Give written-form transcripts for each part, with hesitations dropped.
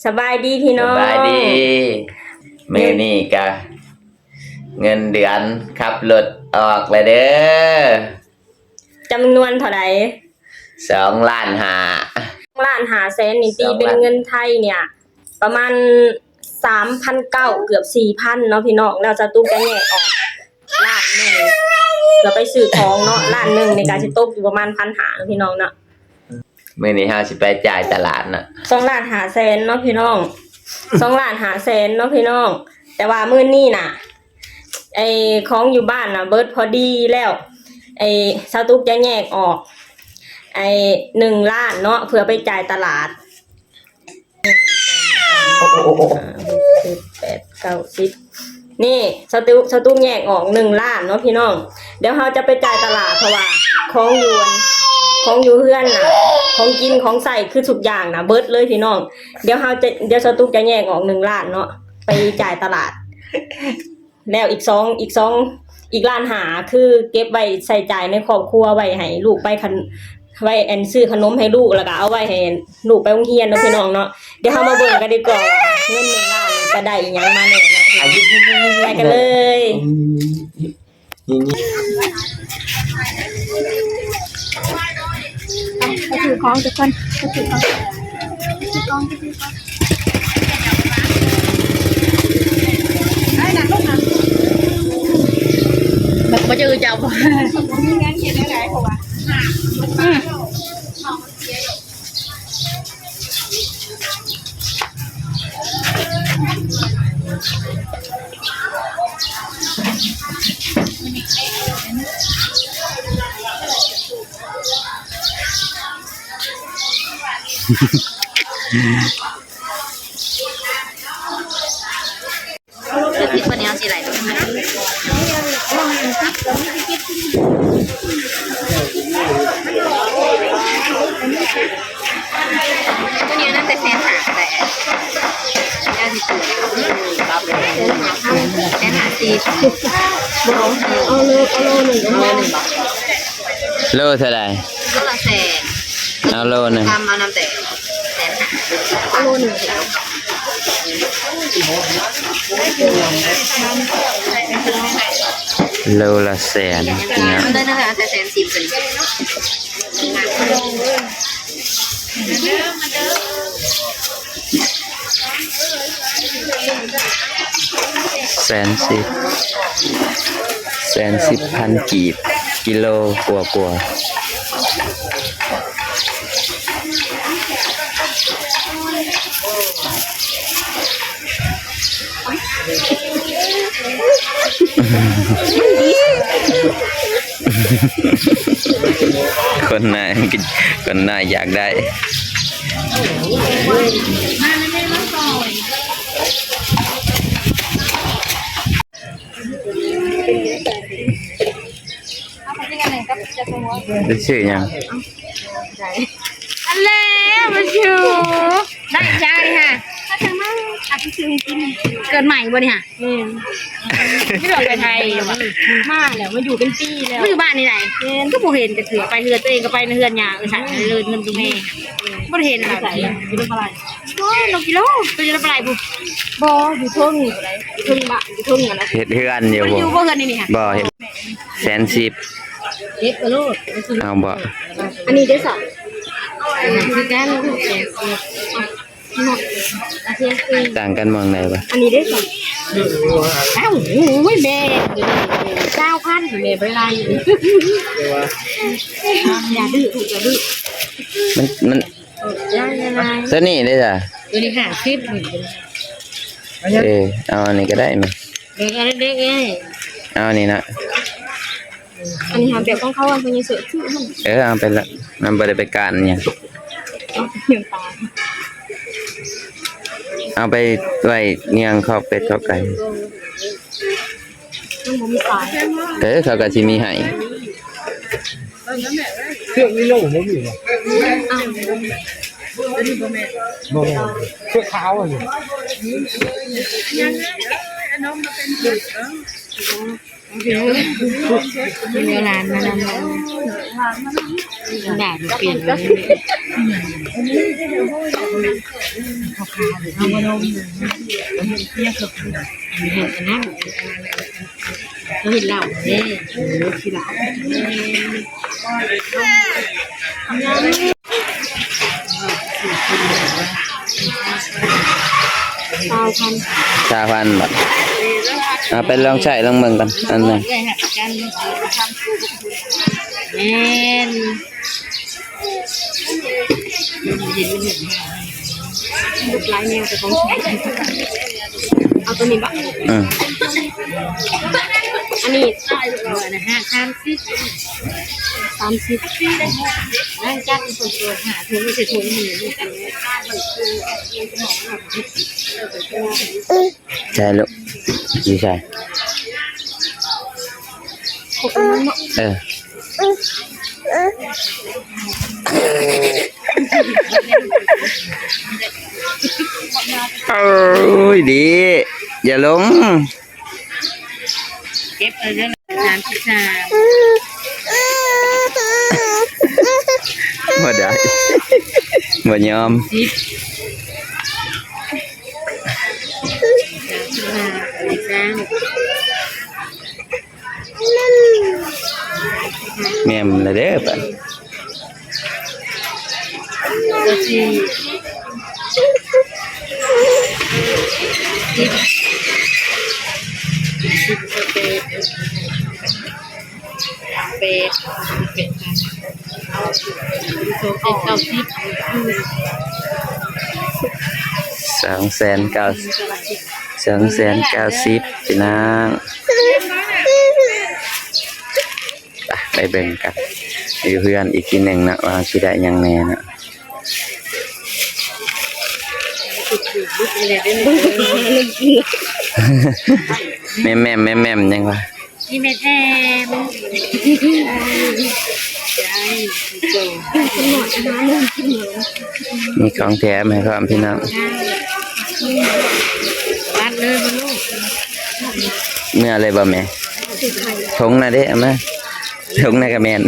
สบายดีพี่น้องสบายดีมื้อนี้ก็เงินเดือนขับรถออกแล้วเด้อจำนวนเท่าไหร่2.5 ล้าน1,500,000นี่ตีเป็นเงินไทยเนี่ยประมาณ 3,900 เกือบ 4,000 เนาะพี่น้องแล้วจะตู้จะแยกออกล้านหนึ่งเราไปซื้อของเนาะล้านหนึ่งในการสิตกอยู่ประมาณ 1,500 เนาะพี่น้องเนาะมื้อนี้เฮาสิไปจ่ายตลาดน่ะ2,500,000เนาะพี่น้อง2,500,000เนาะพี่น้องแต่ว่ามื้อนี้น่ะไอ้ของอยู่บ้านน่ะเบิดพอดีแล้วไอ้ซาตุกจะแยกออกไอ้1 ล้านเนาะเพื่อไปจ่ายตลาด8 9 10นี่สตุกแยกออก1 ล้านเนาะพี่น้องเดี๋ยวเราจะไปจ่ายตลาดเพราะว่าของอยู่เฮือนน่ะของกินของใส่คือทุกอย่างน่ะเบิดเลยพี่น้องเดี๋ยวสตุกจะแยกออก1 ล้านเนาะไปจ่ายตลาดแล้วอีก1.5 ล้านคือเก็บไว้ใส่จ่ายในครอบครัวไว้ให้ลูกไปไว้ซื้อขนมให้ลูกแล้วก็เอาไว้ให้ลูกไปโรงเรียนเนาะพี่น้องเนาะเดี๋ยวเรามาเบิ่งกันดีกว่าเงิน1 ล้านจะได้อีหยังมาแน่เนาะไปกันเลยไปถือของทุกคนไปถือของไอ้หนักลูกนะแบบมาเจอเจ้าบ่มีงานเขียนอะไรเขาวะจะคิดว่านี้เอาสิไหลตัวนี้นั่นแต่1.5แต่ยาสิบ1.50เอาโลโลเท่าไหร่โลละ100,000เอาโลนึงทำเอาน้ำแต่150,000เอาโล1โลละ100,000เนี่ยมันได้ตั้งแต่110,000เลย110,000 กีบกิโลกว่าคนน่าอยากได้ได้ชื่อยังอันแล้วมาชูได้ใจค่ะถ้าจังมากอาจจะซื้อกินเกินใหม่บ่นี่ค่ะไม่หลอกไปไทยมาแล้วมาอยู่เป็นปีแล้วมาอยู่บ้านนี่ไหนก็บ่เห็นจะถือไปเฮือนตัวเองก็ไปในเฮือนยาใส่เลยเงินตัวแม่บ่เห็นอะไรอยู่เป็นอะไร1 กิโลตัวจะไปปุ๊บบ่อยู่ทุ่งนี่บ่ได้อยู่ทุ่งบ้านอยู่ทุ่งอ่ะนะเฮ็ดเฮือนอยู่บ่อยู่บ่เฮือนนี่ค่ะบ่เฮ็ด110เฮ็ดกะโลดเอาบ่อันนี้ได้สองคือการลูกแก่ต่างกันมองไหนวะอันนี้ได้สองอ้าวโอ้ยแม่9,000แม่ไปไรอย่าดื้อถูกอย่าดื้อมันตัวนี้ได้จ้ะตัวนี้50เอาอันนี้ก็ได้มั้ยเด็กเอาอันนี้นะอันนี้หาแบบของเขาอันนี้เสือชื่อมันเอาไปละมันบ่ได้ไปการหยังเอาไปไว้เนียงข้าวเป็ดข้าวไก่เขาก็สิมีให้เครื่องนี้โล่บ่มีบ่บ่เครื่องขาวอ่ะนี่มีร้านมานำด่าเปลี่ยนเลย เขาขาหรือเขาบ่ลงมันเป็นเพี้ยกับมีเหตุอันนั้นเราเห็นเหล่าเด้ที่เหล่าชาพันบ่เอาไปลองใช้ลองเบิ่งกันอันนั้น เลยหักกันแม่นลูกหลายแนวแต่ของเอาตัวนี้บ้าง อันนี้นะฮะ30นั่งจัดส่วนตัวหาทุนไม่ใช่ทุนหนึ่งใช่ลูกดีใช่โอ้ยดีอย่าลงเก็บเรื่อง33บ่ได้บ่ยอมแม่มละเด้อป่ะ290,290พี่นางไปเบิ่งกันอยู่เพื่อนอีกทีหนึ่งนะว่าสิได้ยังแน่นะแม่ยังวะนี่แม่แท้มีของแถมให้ความพี่น้องวัดเลยบ่ลูกเมื่ออะไรบ่แม่ทงนะเด้อมาทงนะกับแม่น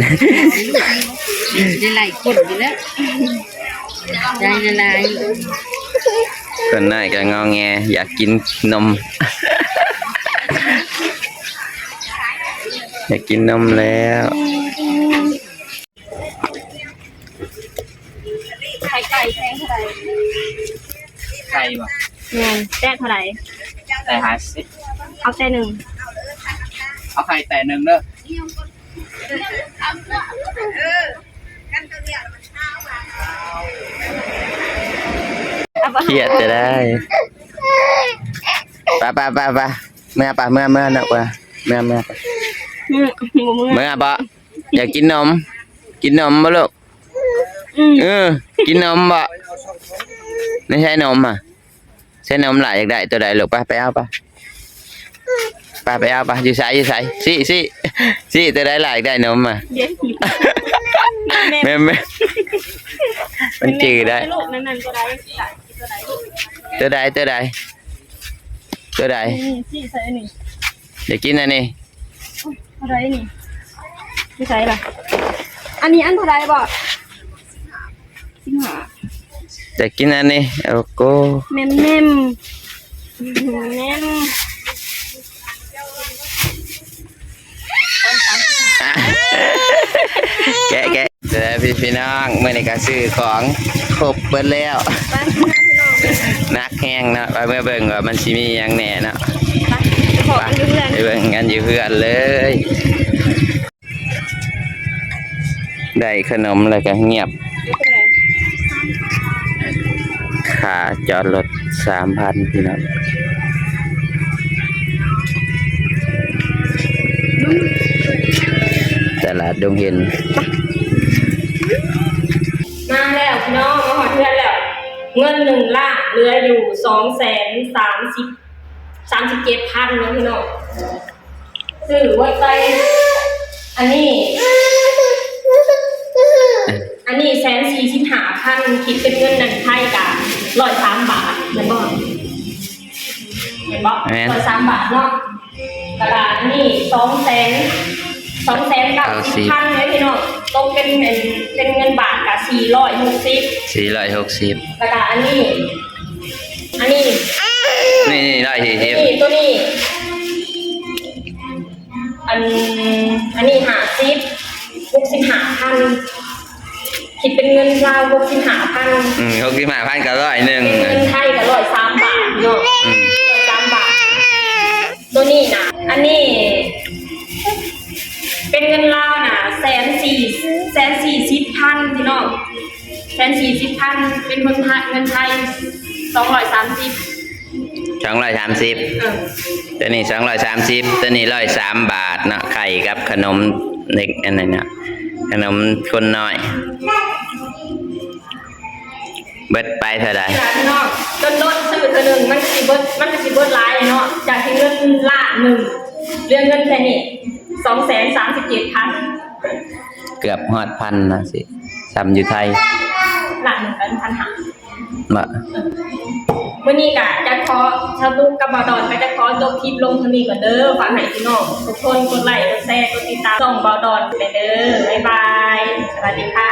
ได้หลายคนอยู่แล้วได้หลายคนน้อยก็งอแงอยากกินนมอยากกินนมแล้วไก่แพงเท่าไหร่ไก่บ่เงินแต้เท่าไหร่แต่50เอาแต่หนึ่งเอาไข่แต่หนึ่งเด้อเครียดจะได้ไปเมื่อป่ะเมื่อเนาะป่ะเมื่อป่ะอยากกินนมบ่ลูกกินนมบ่ไม่ใช่นมอ่ะใช่นมหลายอยากได้ตัวใดลูกไปเอาป่ะไปเอาป่ะอยู่ใส่สิตัวใดหลายอยากได้นมอ่ะแม่มันจืดได้ตัวใดสิใส่อันนี้อยากกินอันนี้เท่าไหร่นี่ไม่ใช่ล่ะอันนี้อันเท่าไหร่บ่15จะกินอันนี้โอ้โหแม่มแกะเดี๋ยวพี่น้องเมื่อนี้ก็ซื้อของครบเบิดแล้วนักแห้งเนาะไปเมื่อเบิ่งว่ามันสิมีหยังแหน่เนาะไปเบิ่งกันอยู่เพื่อนเลยได้ขนมแล้วก็เงียบค่าจอดรถ 3,000 พี่น้องตลาดดงเห็นมาแล้วพี่น้องมาหอดเพื่อนแล้วเงิน1 ล้านเหลืออยู่237,000เนาะพี่น้องซื้อไว้ไปอันนี้145,000คิดเป็นเงินไทยกะ103 บาทเห็นบ่103 บาทเนาะตลาดนี่200,000 290,000เลยพี่น้องตกเป็นเงินบาทกับ460 460แล้วก็อันนี้ นี่140 นี่ตัวนี้อันนี้65,000คิดเป็นเงินลาว65,000 65,000ก็100นึง เงินไทยก็103 บาทเนาะ103 บาทตัวนี้นะอันนี้เป็นเงินลาวนะ140,000พี่น้อง140,000เป็นเงินไทย230 ตัวนี้230ตัวนี้103 บาทเนาะไข่กับขนมเด็กอันนั้นเนาะขนมคนน้อยเบิดไปเท่าใด พี่น้องต้นซื้อเท่านึงมันก็สิเบิดหลายเนาะจากที่เงินล้านหนึ่งเรื่องเงินแค่นี้237,000 เกือบฮอดพันนะสิซ้ำอยู่ไทย ล้านหนึ่งเป็น1,500บ่ วันนี้ก็จะขอชาวลูกกับบาดอนก็จะขอจบคลิปลงเท่านี้ก่อนเด้อฝากให้พี่น้องทุกคนกดไลค์กดแชร์กดติดตามช่องบาดอนไปเด้อบ๊ายบายสวัสดีค่ะ